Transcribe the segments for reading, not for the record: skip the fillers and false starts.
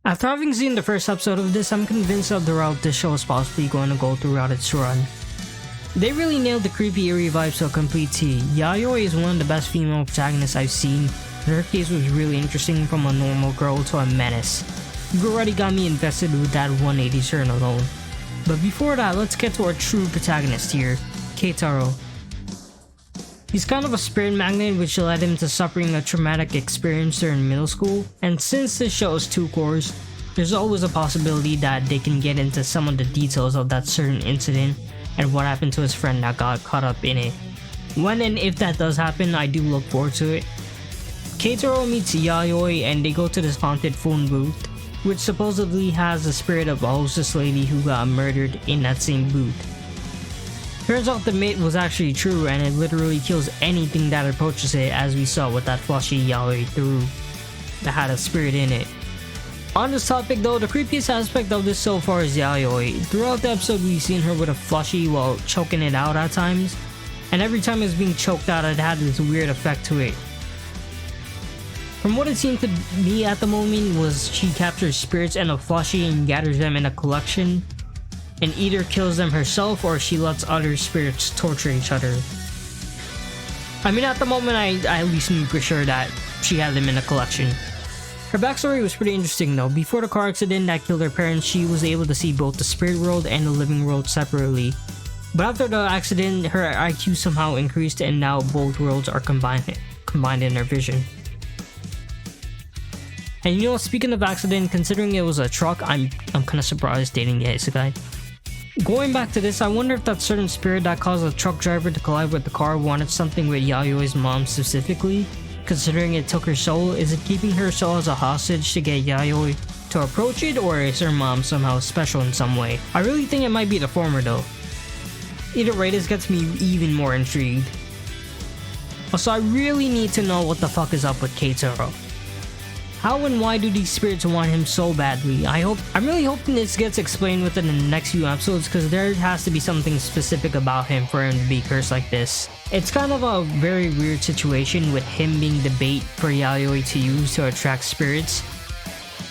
After having seen the first episode of this, I'm convinced of the route this show is possibly going to go throughout its run. They really nailed the creepy eerie vibes to a complete T. Yayoi is one of the best female protagonists I've seen, and her case was really interesting from a normal girl to a menace. You already got me invested with that 180 turn alone. But before that, let's get to our true protagonist here, Keitaro. He's kind of a spirit magnet, which led him to suffering a traumatic experience during middle school, and since this show is 2 cores, there's always a possibility that they can get into some of the details of that certain incident and what happened to his friend that got caught up in it. When and if that does happen, I do look forward to it. Keitaro meets Yayoi and they go to this haunted phone booth, which supposedly has the spirit of a hostess lady who got murdered in that same booth. Turns out the myth was actually true and it literally kills anything that approaches it, as we saw with that flushy Yayoi threw that had a spirit in it. On this topic though, the creepiest aspect of this so far is Yayoi. Throughout the episode we've seen her with a flushy while choking it out at times, and every time it was being choked out it had this weird effect to it. From what it seemed to me at the moment was she captures spirits and a flushy and gathers them in a collection, and either kills them herself or she lets other spirits torture each other. I mean, at the moment I at least knew for sure that she had them in a collection. Her backstory was pretty interesting though. Before the car accident that killed her parents, she was able to see both the spirit world and the living world separately. But after the accident, her IQ somehow increased and now both worlds are combined in her vision. And you know, speaking of accident, considering it was a truck, I'm kinda surprised dating the isekai. Going back to this, I wonder if that certain spirit that caused the truck driver to collide with the car wanted something with Yayoi's mom specifically. Considering it took her soul, is it keeping her soul as a hostage to get Yayoi to approach it, or is her mom somehow special in some way? I really think it might be the former though. Either way, this gets me even more intrigued. Also, I really need to know what the fuck is up with Keitaro. How and why do these spirits want him so badly? I'm really hoping this gets explained within the next few episodes, because there has to be something specific about him for him to be cursed like this. It's kind of a very weird situation with him being the bait for Yayoi to use to attract spirits,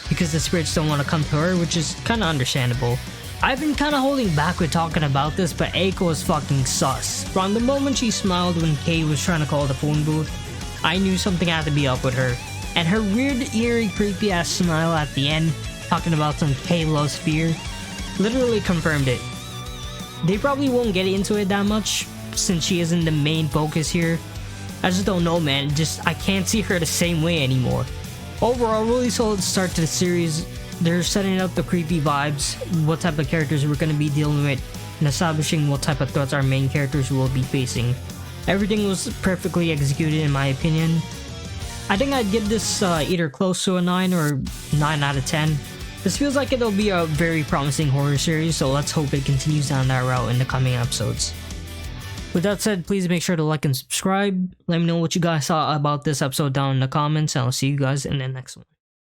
because the spirits don't want to come to her, which is kind of understandable. I've been kind of holding back with talking about this, but Eiko is fucking sus. From the moment she smiled when Kei was trying to call the phone booth, I knew something had to be up with her. And her weird, eerie, creepy ass smile at the end, talking about some Kei loves fear, literally confirmed it. They probably won't get into it that much, since she isn't the main focus here. I just don't know, man. I can't see her the same way anymore. Overall, really solid start to the series. They're setting up the creepy vibes, what type of characters we're going to be dealing with, and establishing what type of threats our main characters will be facing. Everything was perfectly executed in my opinion. I think I'd give this either close to a 9 or 9 out of 10. This feels like it'll be a very promising horror series, so let's hope it continues down that route in the coming episodes. With that said, please make sure to like and subscribe. Let me know what you guys thought about this episode down in the comments, and I'll see you guys in the next one.